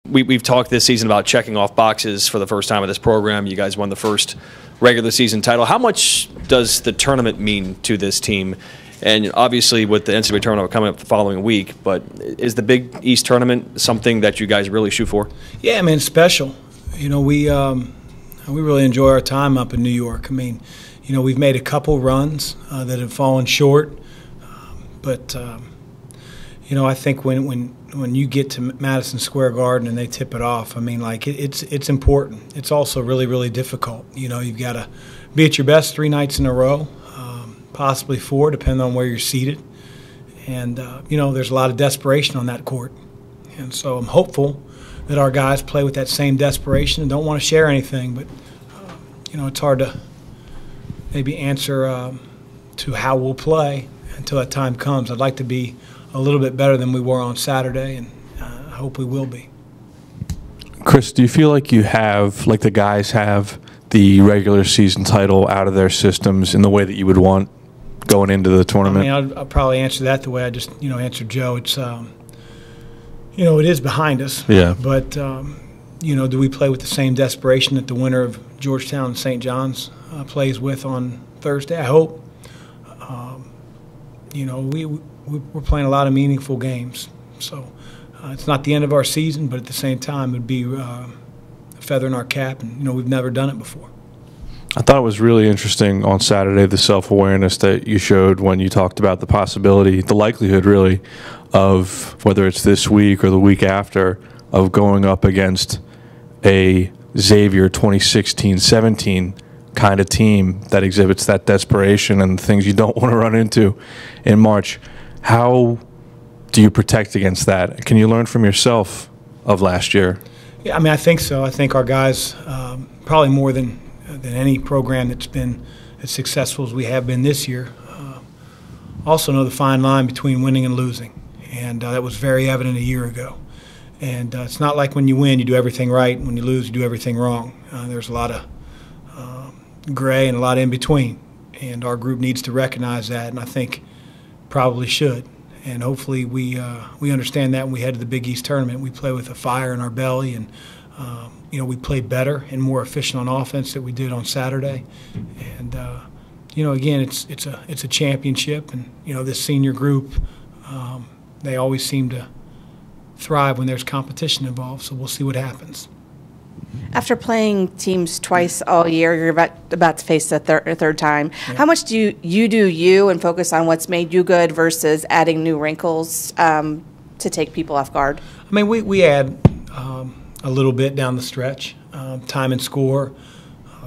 we've talked this season about checking off boxes for the first time with this program. You guys won the first regular season title. How much does the tournament mean to this team? And obviously with the NCAA tournament coming up the following week, but is the Big East tournament something that you guys really shoot for? Yeah, I mean, it's special. You know, we really enjoy our time up in New York. I mean, you know, we've made a couple runs that have fallen short, but you know, I think when you get to Madison Square Garden and they tip it off, I mean, like it's important. It's also really, really difficult. You know, you've got to be at your best 3 nights in a row, possibly 4, depending on where you're seated. And you know, there's a lot of desperation on that court, and so I'm hopeful that our guys play with that same desperation and don't want to share anything. But you know, it's hard to maybe answer to how we'll play until that time comes. I'd like to be a little bit better than we were on Saturday, and I hope we will be. Chris, do you feel like you have, like the guys have, the regular season title out of their systems in the way that you would want going into the tournament? I mean, I'll probably answer that the way I just, you know, answered Joe. It's, you know, it is behind us. Yeah. But, you know, do we play with the same desperation that the winner of Georgetown and St. John's plays with on Thursday? I hope. You know, we're playing a lot of meaningful games. So it's not the end of our season, but at the same time, it would be a feather in our cap. And, you know, we've never done it before. I thought it was really interesting on Saturday, the self-awareness that you showed when you talked about the possibility, the likelihood really, of whether it's this week or the week after, of going up against a Xavier 2016-17 kind of team that exhibits that desperation and things you don't want to run into in March. How do you protect against that? Can you learn from yourself of last year? Yeah, I mean, I think so. I think our guys, probably more than any program that's been as successful as we have been this year, also know the fine line between winning and losing. And that was very evident a year ago. And it's not like when you win, you do everything right, and when you lose, you do everything wrong. There's a lot of gray and a lot in between. And our group needs to recognize that, and I think probably should. And hopefully we understand that when we head to the Big East tournament. We play with a fire in our belly, and you know, we play better and more efficient on offense than we did on Saturday. And you know, again, it's a championship, and you know, this senior group, they always seem to thrive when there's competition involved. So we'll see what happens. After playing teams twice all year, you're about to face a third time. Yeah. How much do you do you and focus on what's made you good versus adding new wrinkles to take people off guard? I mean, we add a little bit down the stretch, time and score,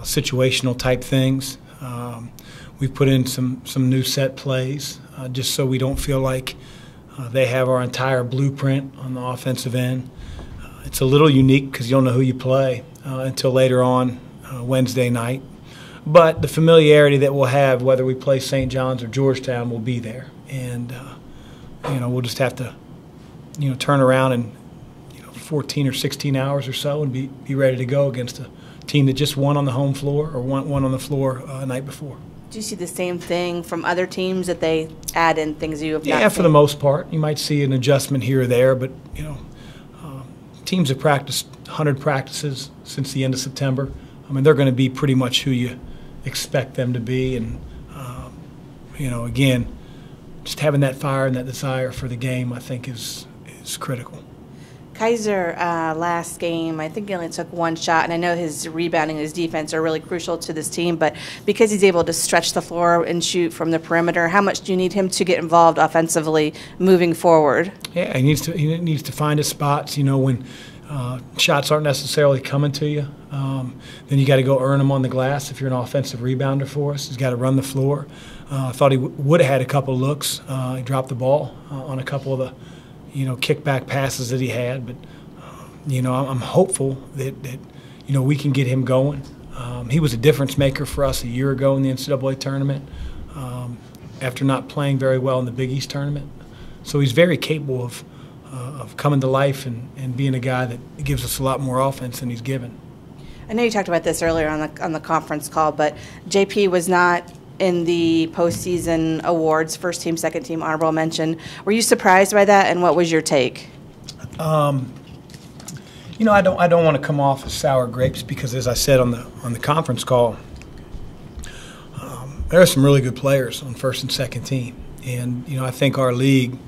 situational type things. We've put in some new set plays just so we don't feel like they have our entire blueprint on the offensive end. It's a little unique because you don't know who you play until later on Wednesday night. But the familiarity that we'll have, whether we play St. John's or Georgetown, will be there. And, you know, we'll just have to, you know, turn around in 14 or 16 hours or so and be ready to go against a team that just won on the home floor or won on the floor the night before. Do you see the same thing from other teams that they add in things you have not seen? Yeah, for the most part. You might see an adjustment here or there, but, you know, teams have practiced 100 practices since the end of September. I mean, they're going to be pretty much who you expect them to be. And, you know, again, just having that fire and that desire for the game, I think, is critical. Kaiser, last game, I think he only took 1 shot, and I know his rebounding and his defense are really crucial to this team, but because he's able to stretch the floor and shoot from the perimeter, how much do you need him to get involved offensively moving forward? Yeah, he needs to find his spots. You know, when shots aren't necessarily coming to you, then you got to go earn them on the glass if you're an offensive rebounder for us. He's got to run the floor. I thought he would have had a couple of looks. He dropped the ball on a couple of the kickback passes that he had, but I'm hopeful that we can get him going. He was a difference maker for us a year ago in the NCAA tournament after not playing very well in the Big East tournament. So he's very capable of coming to life and being a guy that gives us a lot more offense than he's given. I know you talked about this earlier on the conference call, but JP was not in the postseason awards, first team, second team, honorable mention. Were you surprised by that, and what was your take? I don't want to come off as sour grapes because, as I said on the conference call, there are some really good players on first and second team, and I think our league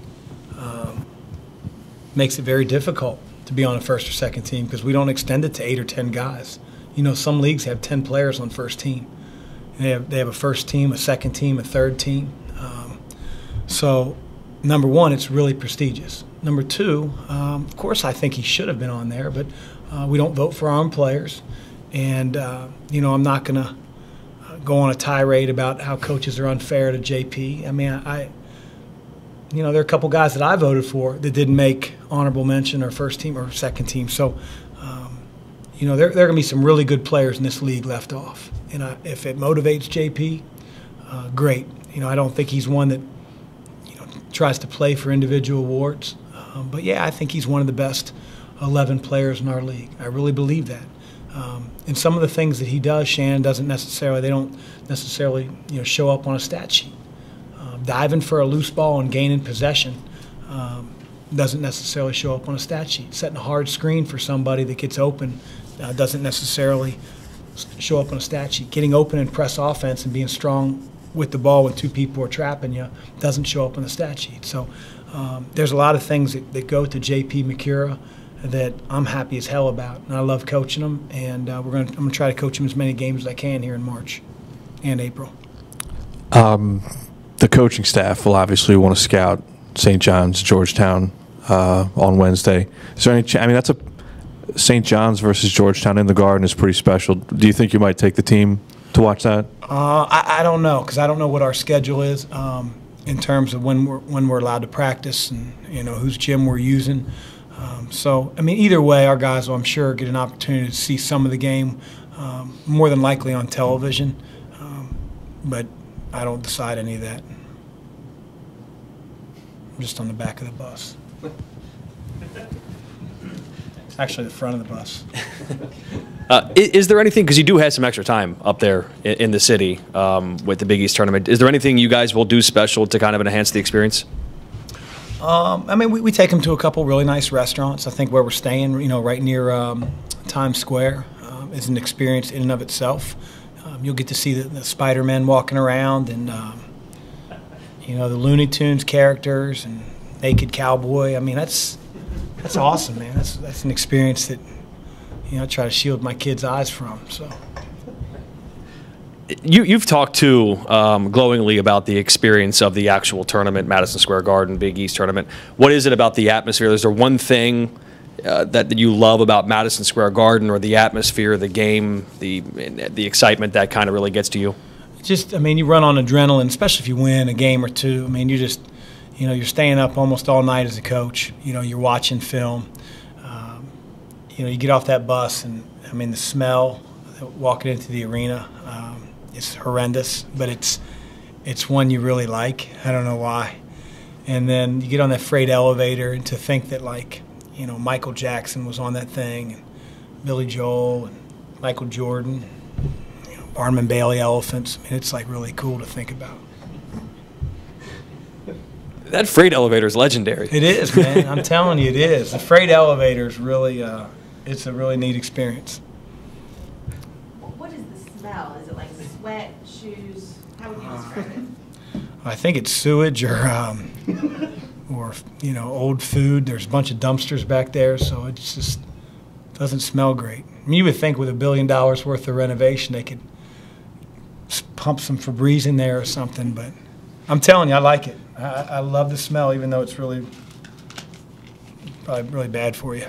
makes it very difficult to be on a first or second team because we don't extend it to 8 or 10 guys. Some leagues have 10 players on first team. They have a first team, a second team, a third team. So, number one, it's really prestigious. Number two, of course, I think he should have been on there, but we don't vote for our own players. And, I'm not going to go on a tirade about how coaches are unfair to JP. I mean, there are a couple guys that I voted for that didn't make honorable mention or first team or second team. So, there are going to be some really good players in this league left off. And if it motivates JP, great. I don't think he's one that tries to play for individual awards. But, yeah, I think he's one of the best 11 players in our league. I really believe that. And some of the things that he does, Shannon, they don't necessarily show up on a stat sheet. Diving for a loose ball and gaining possession doesn't necessarily show up on a stat sheet. Setting a hard screen for somebody that gets open doesn't necessarily show up on a stat sheet. Getting open and press offense and being strong with the ball when 2 people are trapping you doesn't show up on the stat sheet. So there's a lot of things that go to J.P. McCura that I'm happy as hell about, and I love coaching him. And I'm going to try to coach him as many games as I can here in March and April. The coaching staff will obviously want to scout St. John's, Georgetown on Wednesday. Is there any? That's a St. John's versus Georgetown in the Garden is pretty special. Do you think you might take the team to watch that? I don't know because I don't know what our schedule is in terms of when we're allowed to practice and whose gym we're using. So either way, our guys will, I'm sure, get an opportunity to see some of the game, more than likely on television. But I don't decide any of that. I'm just on the back of the bus. Actually, the front of the bus. Is there anything, because you do have some extra time up there in the city with the Big East tournament, is there anything you guys will do special to kind of enhance the experience? We take them to a couple really nice restaurants. I think where we're staying, right near Times Square, is an experience in and of itself. You'll get to see the Spider-Man walking around and, the Looney Tunes characters and Naked Cowboy. That's awesome, man. That's an experience that, I try to shield my kids' eyes from. So, You've talked too glowingly about the experience of the actual tournament, Madison Square Garden, Big East tournament. What is it about the atmosphere? Is there one thing that you love about Madison Square Garden, or the atmosphere, the game, the excitement that kind of really gets to you? Just, you run on adrenaline, especially if you win a game or two. You just, you're staying up almost all night as a coach. You're watching film. You get off that bus, and the smell walking into the arena. It's horrendous, but it's one you really like. I don't know why. And then you get on that freight elevator, and to think that Michael Jackson was on that thing, and Billy Joel, and Michael Jordan, Barnum and Bailey elephants. It's really cool to think about. That freight elevator is legendary. It is, man. I'm telling you, it is. The freight elevator is really, it's a really neat experience. What is the smell? Is it like sweat, shoes? How would you describe it? I think it's sewage or old food. There's a bunch of dumpsters back there, so it just doesn't smell great. You would think with $1 billion worth of renovation they could pump some Febreze in there or something, but I'm telling you, I like it. I love the smell, even though it's probably really bad for you.